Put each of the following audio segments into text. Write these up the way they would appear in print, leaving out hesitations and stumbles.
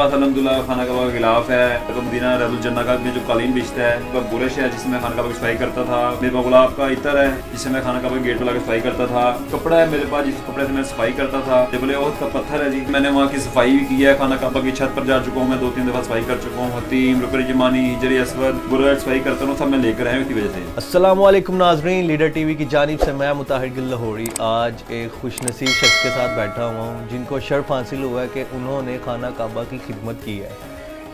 पास अल्हम्दुलिल्लाह खाना कबाब का गिलाफ है, तो मदीना रबुल जन्नत का में जो कालीन बिछता है, उसका बुरश है जिसमें खाना कबाब की सफाई करता था, मेरे पास गुलाब का इतर है जिससे मैं खाना कबाब गेट लगा के सफाई करता था, कपड़ा है मेरे पास जिस कपड़े से मैं सफाई करता था, जबल ओहद का पत्थर है जी, मैंने वहाँ की सफाई भी की है, खाना कबाब की छत पर जा चुका हूँ, मैं 2-3 दफा सफाई कर चुका हूँ, हतीम रुकन जमानी हिजरी असवद बुरश सफाई करता हूँ, सब मैं लेकर आया हूँ इसी वजह से। अस्सलाम वालेकुम नाज़रीन, लीडर टीवी की जानिब से मैं मुताहिर गिल लाहौरी आज एक खुशनसीब शख्स के साथ बैठा हुआ हूँ जिनको शर्फ हासिल हुआ है कि उन्होंने खाना काबा की खिदमत की है।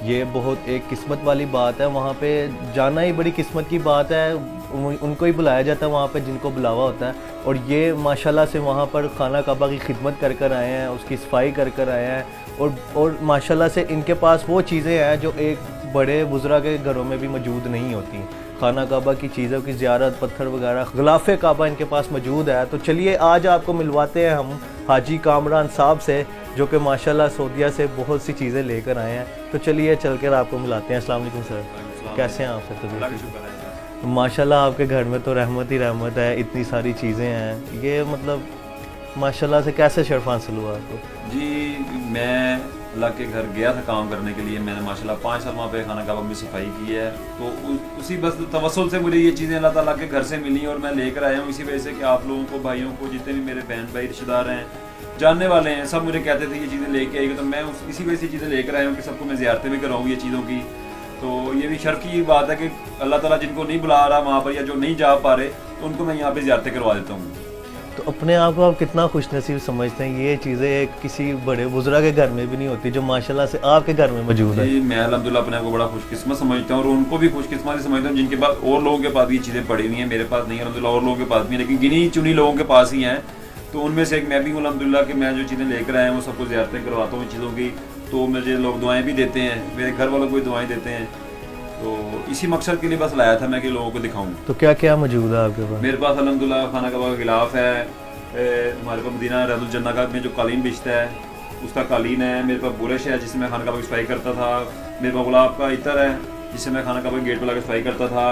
ये बहुत एक किस्मत वाली बात है, वहाँ पे जाना ही बड़ी किस्मत की बात है, उनको ही बुलाया जाता है वहाँ पे जिनको बुलावा होता है। और ये माशाल्लाह से वहाँ पर खाना काबा की खिदमत कर कर आए हैं, उसकी सफाई कर कर आए हैं और माशाल्लाह से इनके पास वो चीज़ें हैं जो एक बड़े बुज़ुर्ग के घरों में भी मौजूद नहीं होती। खाना काबा की चीज़ों की ज़ियारत, पत्थर वगैरह, गिलाफ़े काबा इनके पास मौजूद है। तो चलिए आज आपको मिलवाते हैं हम हाजी कामरान साहब से, जो कि माशाल्लाह सऊदीया से बहुत सी चीज़ें लेकर आए हैं। तो चलिए चलकर आपको मिलाते हैं। अस्सलाम वालेकुम सर, कैसे हैं आप सर? माशाल्लाह आपके घर में तो रहमत ही रहमत है, इतनी सारी चीज़ें हैं। ये मतलब माशाल्लाह से कैसे शर्फ हासिल हुआ आपको? जी मैं अल्लाह के घर गया था काम करने के लिए, मैंने माशाल्लाह 5 साल वहाँ पे खाना कबाब में सफाई की है, तो उसी बस तवस्सुल से मुझे ये चीज़ें अल्लाह ताला के घर से मिली और मैं लेकर आया हूँ। इसी वजह से कि आप लोगों को, भाइयों को, जितने भी मेरे बहन भाई रिश्तेदार हैं, जानने वाले हैं, सब मुझे कहते थे ये चीज़ें लेके आएगी, तो मैं इसी वजह से चीज़ें लेकर आया हूँ कि सबको मैं ज़ियारतें भी कराऊँ ये चीज़ों की। तो ये भी शर्फ की बात है कि अल्लाह ताला जिनको नहीं बुला रहा वहाँ पर या जो नहीं जा पा रहे, तो उनको मैं यहाँ पर ज़ियारतें करवा देता हूँ। तो अपने आप को आप कितना खुशनसीब समझते हैं? ये चीज़ें एक किसी बड़े बुजुर्ग के घर में भी नहीं होती जो माशाल्लाह से आपके घर में मौजूद है। जी मैं अल्हम्दुलिल्लाह अपने आप को बड़ा खुशकिस्मत समझता हूँ और उनको भी खुशकिस्मत समझता हूँ जिनके पास और लोगों के पास ये चीज़ें पड़ी हुई हैं। मेरे पास नहीं अल्हम्दुलिल्लाह, और लोगों के पास भी, लेकिन गिनी चुनी लोगों के पास ही हैं। तो उनमें से एक मैं भी हूँ अल्हम्दुलिल्लाह कि मैं जो चीज़ें लेकर आया हूँ वो सबको ज़ियारतें करवाता हूँ चीज़ों की। तो मुझे लोग दुआएँ भी देते हैं, मेरे घर वालों को भी दुआएँ देते हैं। तो इसी मकसद के लिए बस लाया था मैं कि लोगों को दिखाऊँ। तो क्या क्या मौजूद है आपके पास? मेरे पास अल्हम्दुलिल्लाह खाना कबाब का गिलाफ है, हमारे पास मदीना रबुल जन्नत का में जो कालीन बिछता है उसका कालीन है, मेरे पास बुरश है जिससे मैं खाना कबाब की सफाई करता था, मेरे पास गुलाब का इतर है जिससे मैं खाना कबाब गेट पर लगा सफाई करता था,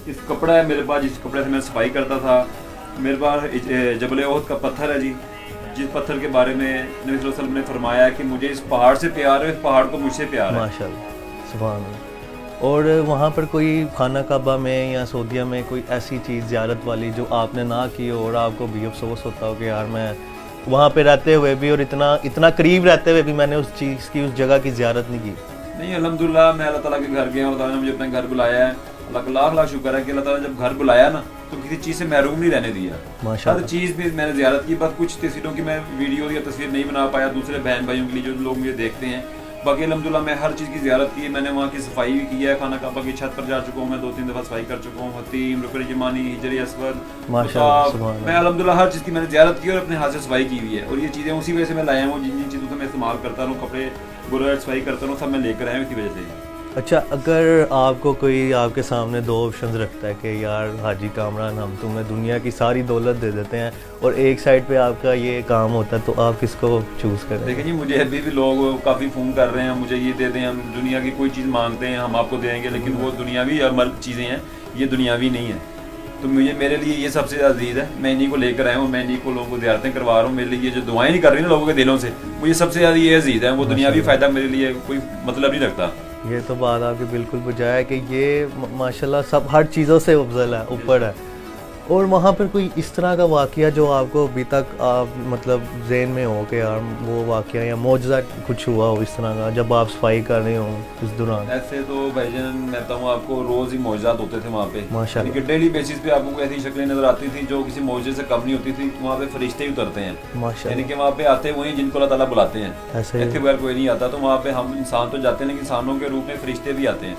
इस कपड़ा है मेरे पास जिस कपड़े से मैं सफाई करता था, मेरे पास जबल ओहद का पत्थर है जी, जिस पत्थर के बारे में नबी सल्लल्लाहु अलैहि वसल्लम ने फरमाया कि मुझे इस पहाड़ से प्यार है, इस पहाड़ को मुझसे प्यार है। माशाल्लाह, सुभान अल्लाह। और वहाँ पर कोई खाना काबा में या सऊदीया में कोई ऐसी चीज़ ज़ियारत वाली जो आपने ना की हो और आपको भी अफसोस होता हो कि यार मैं वहाँ पे रहते हुए भी और इतना करीब रहते हुए भी मैंने उस चीज़ की, उस जगह की ज़ियारत नहीं की? नहीं अल्हम्दुलिल्लाह मैं अल्लाह ताला के घर गया, अल्लाह ताला ने मुझे अपने घर बुलाया है। अल्लाह का लाख लाख शुक्र है कि अल्लाह ताला ने जब घर बुलाया ना तो किसी चीज़ से महरूम नहीं रहने दिया। माशाल्लाह, हर चीज़ भी मैंने ज़ियारत की, बस कुछ तस्वीरों की मैं वीडियो या तस्वीर नहीं बना पाया दूसरे बहन भाइयों के लिए जो लोग मुझे देखते हैं। बाकी अल्हम्दुलिल्लाह मैं हर चीज़ की ज़ियारत की, मैंने वहाँ की सफाई भी की है, खाना काबा की छत पर जा चुका हूँ, मैं 2-3 दफ़ा सफाई कर चुका हूँ, हतीम रुकन जमानी हिजरी असवद, मैं अल्हम्दुलिल्लाह हर चीज़ की मैंने ज़ियारत की और अपने हाथ से सफाई की हुई है। और ये चीज़ें उसी वजह से मैं लाया हूँ, जिन जिन चीज़ों से मैं इस्तेमाल करता रहूँ, कपड़े बुरश सफाई करता रहूँ, सब मैं लेकर आया हूँ इसी वजह से। अच्छा, अगर आपको कोई आपके सामने 2 ऑप्शन रखता है कि यार हाजी कामरान हम तुम्हें दुनिया की सारी दौलत दे देते हैं और एक साइड पे आपका ये काम होता है, तो आप किसको चूज़ करें? देखिए जी मुझे अभी भी लोग काफ़ी फ़ोन कर रहे हैं, मुझे ये दे दें, हम दुनिया की कोई चीज़ मांगते हैं हम आपको देंगे, लेकिन वो दुनियावी अमल चीज़ें हैं, ये दुनियावी नहीं है। तो मेरे लिए ये सबसे ज़्यादा अजीज़ है, मैं इन्हीं को लेकर आया हूँ, मैं इन्हीं को लोगों को ज़ियारतें करवा रहा हूँ। मेरे लिए जो दुआएं नहीं कर रही ना लोगों के दिलों से, मुझे सबसे ज़्यादा ये अजीज़ है। वो दुनियावी फ़ायदा मेरे लिए कोई मतलब नहीं रखता। ये तो बात आपकी बिल्कुल बजाय है कि ये माशाल्लाह सब हर चीज़ों से अफजल है, ऊपर है। और वहाँ पर कोई इस तरह का वाक़या जो आपको अभी तक आप मतलब ज़हन में हो कि यार वो वाक़या या मौजज़ा कुछ हुआ हो इस तरह का जब आप सफाई कर रहे हो इस दौरान? ऐसे तो भाईजान मैं बताऊँ आपको, रोज़ ही मौजज़ात होते थे वहाँ पे माशाल्लाह, डेली बेसिस पे आपको ऐसी शक्लें नज़र आती थी जो किसी मौजे से कम नहीं होती थी। वहाँ पे फरिश्ते ही उतरते हैं, माशाल्लाह, यानी कि वहाँ पे आते वही जिनको अल्लाह ताला बुलाते हैं, ऐसे बगैर कोई नहीं आता। तो वहाँ पे हम इंसान तो जाते हैं लेकिन इंसानों के रूप में फरिश्ते भी आते हैं,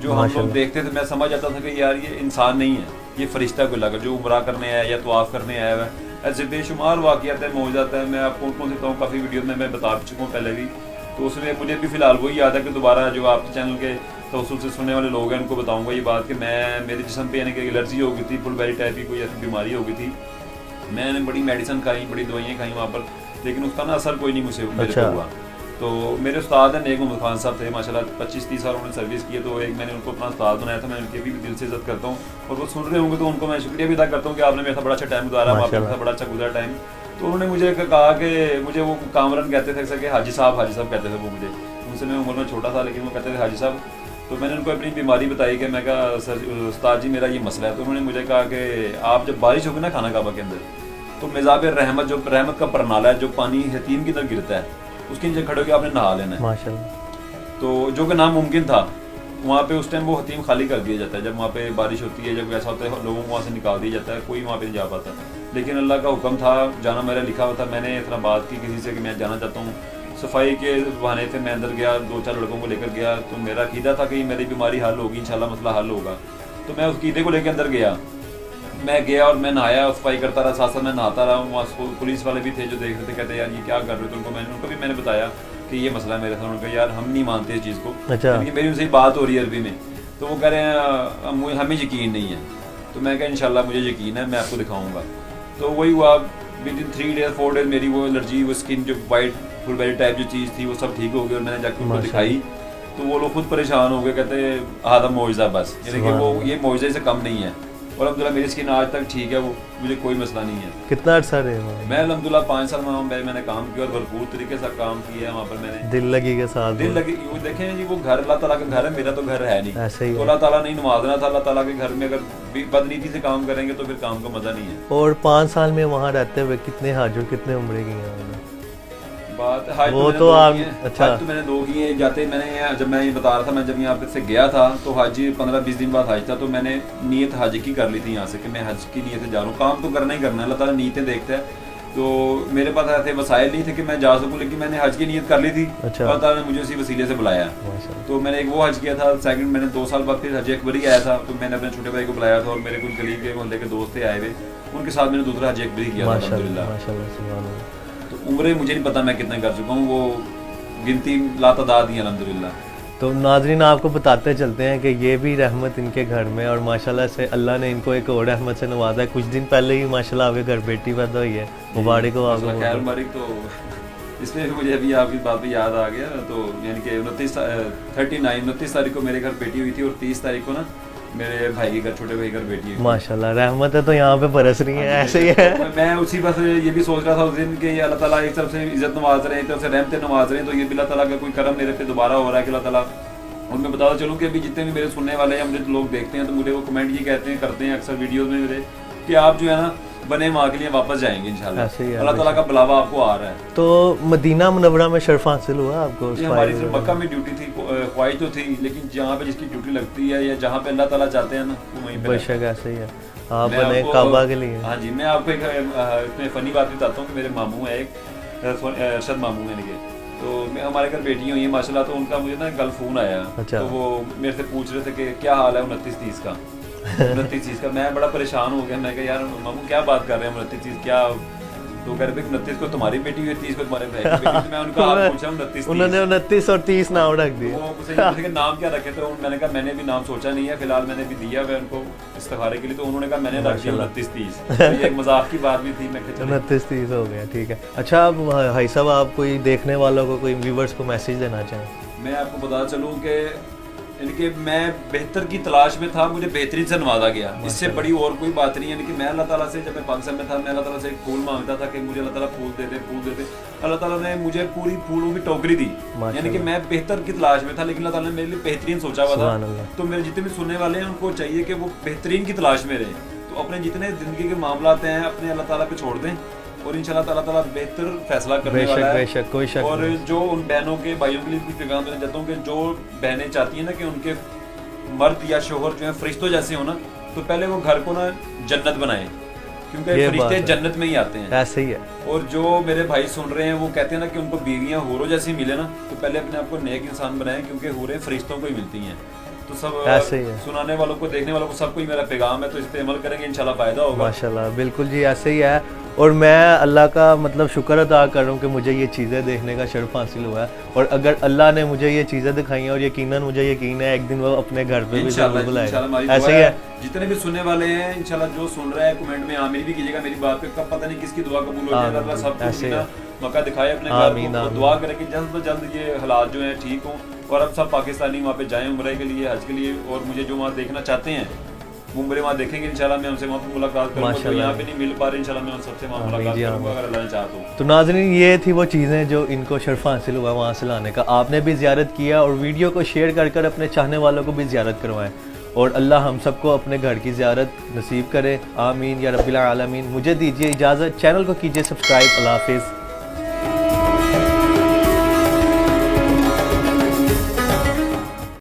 जो हम लोग देखते थे। मैं समझ जाता था कि यार ये इंसान नहीं है, ये फरिश्ता को लगा जो उम्रा करने आया या तवाफ़ करने आया है। ऐसे बेशुमार वाक़यात है, मौजूद है। मैं आपको कौन से बताऊँ, काफ़ी वीडियो में मैं बता चुका हूँ पहले भी। तो उसमें मुझे भी फ़िलहाल वही याद है कि दोबारा जो आपके चैनल के तवस्सुल से सुनने वाले लोग हैं उनको बताऊँगा ये बात कि मेरे जिस्म पे यानी कि एलर्जी हो गई थी, फुलबेरी टाइप की कोई ऐसी बीमारी हो गई थी। मैंने बड़ी मेडिसिन खाई, बड़ी दवाइयाँ खाई वहाँ पर, लेकिन उसका ना असर कोई नहीं मुझे मेरे को हुआ। तो मेरे उस्ताद हैं नेक मोहम्मद खान साहब थे, माशाल्लाह 25-30 साल उन्होंने सर्विस की है। तो एक मैंने उनको अपना उस्ताद बनाया था, मैं उनकी भी दिल से इज्जत करता हूँ। और वो सुन रहे होंगे तो उनको मैं शुक्रिया भी अदा करता हूँ कि आपने मेरा बड़ा अच्छा टाइम गुजारा, आपके साथ बड़ा अच्छा गुजरा टाइम। तो उन्होंने मुझे कहा कि मुझे वो कामरान कहते थे कि हाजी साहब कहते थे वो मुझे उनसे मैं उम्र में छोटा था, लेकिन वो कहते थे हाजी साहब, तो मैंने उनको अपनी बीमारी बताई कि मैं कहा सर उस्ताद जी मेरा ये मसला है। तो उन्होंने मुझे कहा कि आप जब बारिश होगी ना खाना काबा के अंदर, तो मिज़ाब रहमत, जो रहमत का परनाला है, जो पानी हतीम की तरफ गिरता है, उसके नीचे खड़े होकर आपने नहा लेना है माशाल्लाह। तो जो कि नामुमकिन था वहाँ पे उस टाइम, वो हतीम खाली कर दिया जाता है जब वहाँ पे बारिश होती है, जब ऐसा होता है लोगों को वहाँ से निकाल दिया जाता है, कोई वहाँ पे नहीं जा पाता। लेकिन अल्लाह का हुक्म था, जाना मेरा लिखा हुआ था, मैंने इतना बात की किसी से कि मैं जाना चाहता हूँ। सफाई के बहाने से मैं अंदर गया, 2-4 लड़कों को लेकर गया, तो मेरा कीदा था कि मेरी बीमारी हल होगी, इंशाल्लाह मसला हल होगा। तो मैं उस कीदे को लेकर अंदर गया, मैं गया और मैं नहाया, सफाई करता रहा, साथ साथ मैं नहाता रहा। वहाँ पुलिस वाले भी थे जो देख रहे थे, कहते यार ये क्या कर रहे थे। उनको भी मैंने बताया कि ये मसला मेरे साथ। उनको यार हम नहीं मानते इस चीज़ को, अच्छा। मेरी उनसे बात हो रही है अरबी में, तो वो कह रहे हैं हमें यकीन नहीं है। तो मैं कहा इंशाल्लाह मुझे यकीन है, मैं आपको दिखाऊंगा। तो वही हुआ, विद इन 3 डेज 4 डेज मेरी वो एलर्जी, वो स्किन जो वाइट फुल बेली टाइप जो चीज़ थी वो सब ठीक हो गई। और मैंने जाकर उनको दिखाई तो वो लोग खुद परेशान हो गए, कहते आदम मोइज़ा बस, यानी कि वो ये मोइज़े से कम नहीं है। और अल्हम्दुलिल्लाह मेरी स्किन आज तक ठीक है, वो मुझे कोई मसला नहीं है। कितना अर्सा रहे वहाँ? मैं अल्हम्दुलिल्लाह 5 साल वहाँ मैंने काम किया और भरपूर तरीके से काम किया है वहाँ पर। मैंने दिल लगी के साथ, दिल लगी, वो देखें जी, वो घर अल्लाह ताला का घर है, मेरा तो घर है नहीं। ऐसे ही तो अल्लाह ताला नहीं नवाजना था, अल्लाह ताला के घर में अगर बदनीति से काम करेंगे तो फिर काम का मजा नहीं है। और 5 साल में वहाँ रहते हुए कितने हज और कितने उम्रे की हैं? बात हज वो तो तो आप अच्छा, हज तो मैंने 2 किए। जाते मैंने, जब मैं ये बता रहा था, मैं जब यहाँ पे से गया था तो हज 15-20 दिन बाद हज था, तो मैंने नीयत हज की कर ली थी यहाँ से कि मैं हज की नीयत से जा रहा हूँ। काम तो करना ही करना है, अल्लाह ताला नीयतें देखता है। तो मेरे पास ऐसे वसाइल नहीं थे कि मैं जा सकूँ, लेकिन मैंने हज की नीयत कर ली थी। अच्छा। अल्लाह ताला ने मुझे उसी वसीले से बुलाया। तो मैंने एक वो हज किया था। सेकंड मैंने 2 साल बाद फिर हज अकबरी आया था, तो मैंने अपने छोटे भाई को बुलाया था और मेरे कुछ गली के मोहल्ले के दोस्त थे आए हुए, उनके साथ मैंने दूसरा हज अकबरी किया था अल्हम्दुलिल्लाह। तो उम्रें मुझे नहीं पता मैं कितने कर चुका हूँ, वो गिनती लातादाद ही अल्हम्दुलिल्लाह। तो नाज़रीन आपको बताते चलते हैं कि ये भी रहमत इनके घर में, और माशाल्लाह से अल्लाह ने इनको एक और रहमत से नवाजा है। कुछ दिन पहले ही माशाल्लाह आपके घर बेटी पैदा हुई है, मुबारक हो आपको। खैर मुबारक। तो इसमें भी मुझे अभी आपकी बात पे याद आ गया, तो यानी कि 29 तारीख को मेरे घर बेटी हुई थी और 30 तारीख को ना मेरे भाई के घर, छोटे भाई के घर बेटी हुई। माशाल्लाह रहमत है तो यहाँ पे बरस रही है, ऐसे ही है। तो मैं उसी बस ये भी सोच रहा था उस दिन कि अल्लाह ताला एक तरफ से इज्जत नवाज रहे हैं, एक तरफ से रहमतें नवाज रहे हैं, तो ये भी अल्लाह ताला का कोई करम मेरे पे दोबारा हो रहा है कि अल्लाह ताला। और मैं बताता चलूँ कि अभी जितने भी मेरे सुनने वाले हैं, मुझे लोग देखते हैं, तो मुझे वो कमेंट ये कहते हैं, करते हैं अक्सर वीडियोज़ में मेरे, कि आप जो है ना बने माँ के लिए वापस जाएंगे इंशाल्लाह, अल्लाह ताला का बुलावा आपको आ रहा है। तो मदीना मुनव्वरा में शर्फ हासिल हुआ आपको? हमारी सिर्फ मक्का में ड्यूटी थी, ख्वाहिश तो थी, लेकिन जहाँ पे जिसकी ड्यूटी लगती है या जहाँ पे अल्लाह ताला चाहते हैं ना, वो वहीं पे। बेशक ऐसे ही है। आप बने काबा के लिए। हाँ जी, मैं आपको एक इतने फनी बात बताता हूँ कि मेरे मामू हैं एक, अरशद मामू हैं इनके, तो हमारे घर बेटियाँ हुई हैं माशाल्लाह, तो उनका मुझे ना कल फ़ोन आया। अच्छा। तो वो मेरे से पूछ रहे थे कि क्या हाल है 29-30 का। 29-30 का मैं बड़ा परेशान हो गया। मैं कहा यार मामू क्या बात कर रहे हैं 29-30 क्या? तो कह रहे 29 को तुम्हारी बेटी हुई, 30 को तुम्हारे भाई की बेटी। तो मैं उनका हाल पूछा 29-30, उन्होंने 29 और 30 नाम रख दिए। वो मुझसे कि नाम क्या रखे, तो मैंने कहा मैंने भी नाम सोचा नहीं है फिलहाल, मैंने भी दिया है उनको इस्तिखारे के लिए। तो उन्होंने कहा मैंने रख दिया 29-30। तो ये एक मजाक की बात भी थी। मैं 29-30 हो गया, ठीक है। अच्छा भाई साहब, आप कोई देखने वालों को, कोई व्यूवर्स को मैसेज देना चाहें? मैं आपको बता चलूँ कि इनके मैं बेहतर की तलाश में था, मुझे बेहतरीन से नवाजा गया, इससे बड़ी और कोई बात नहीं है। यानी कि मैं अल्लाह ताला से, जब मैं पाकिस्तान में था, मैं अल्लाह ताला से एक फूल मांगता था कि मुझे अल्लाह ताला फूल दे दे, फूल दे दे। अल्लाह ताला ने मुझे पूरी फूलों की टोकरी दी। यानी कि मैं बेहतर की तलाश में था, लेकिन अल्लाह ताला ने मेरे लिए बेहतरीन सोचा हुआ था। तो मेरे जितने भी सुनने वाले हैं उनको चाहिए कि वो बेहतरीन की तलाश में रहे। तो अपने जितने ज़िंदगी के मामलात हैं अपने अल्लाह ताला पे छोड़ दें, और इंशाल्लाह ताला बेहतर फैसला करने वाला है। बेशक, कोई शक। और जो उन बहनों के भाइयों के लिए कुछ पैगाम देना चाहता हूँ कि जो बहनें चाहती हैं ना कि उनके मर्द या शोहर जो है फरिश्तों जैसे हो ना, तो पहले वो घर को ना जन्नत बनाएं, क्योंकि फरिश्ते जन्नत में ही आते हैं। ऐसे ही है। और जो मेरे भाई सुन रहे हैं वो कहते हैं ना कि उनको बीवियां हूरों जैसी मिले ना, तो पहले अपने आप को नेक इंसान बनाएं, क्योंकि हूरें फरिश्तों को ही मिलती हैं। तो सब ऐसे ही है। सुनाने वालों को, देखने वालों को, सबको ही मेरा पैगाम है, तो इस पे अमल करेंगे इंशाल्लाह फायदा होगा। माशाल्लाह, बिल्कुल जी, ऐसे ही है। और मैं अल्लाह का मतलब शुक्र अदा कर रहा हूँ कि मुझे ये चीज़ें देखने का शर्फ हासिल हुआ है, और अगर अल्लाह ने मुझे ये चीज़ें दिखाई हैं, और यकीनन मुझे यकीन है एक दिन वो अपने घर पे भी जरूर बुलाएगा। ऐसे ही है। जितने भी सुनने वाले हैं इंशाल्लाह, जो सुन रहा है कमेंट में आमीन भी कीजिएगा मेरी बात पे। कब पता नहीं किसकी दुआ कबूल हो जाए, अल्लाह सबको मौका दिखाए अपने घर को। दुआ करें कि जल्द से जल्द ये हालात जो हैं ठीक हों, और अब सब पाकिस्तानी वहाँ पे जाएं उम्रे के लिए, हज के लिए। और मुझे जो वहाँ देखना चाहते हैं मुंबई वहाँ देखेंगे इंशाल्लाह, मैं उनसे वहाँ पर मुलाकात करूँगा। तो यहाँ पे नहीं मिल पा रही, इंशाल्लाह मैं उन सबसे वहाँ मुलाकात करूँगा अगर अल्लाह ने चाहा तो। तो नाज़रीन, ये थी वो चीज़ें जो इनको शर्फ हासिल हुआ वहाँ से लाने का। आपने भी ज़ियारत किया और वीडियो को शेयर कर कर अपने चाहने वालों को भी ज़ियारत करवाएं, और अल्लाह हम सबको अपने घर की ज़ियारत नसीब करे, आमीन या रब्बिल आलमीन। मुझे दीजिए इजाज़त, चैनल को कीजिए सब्सक्राइब। अल्लाह हाफिज़।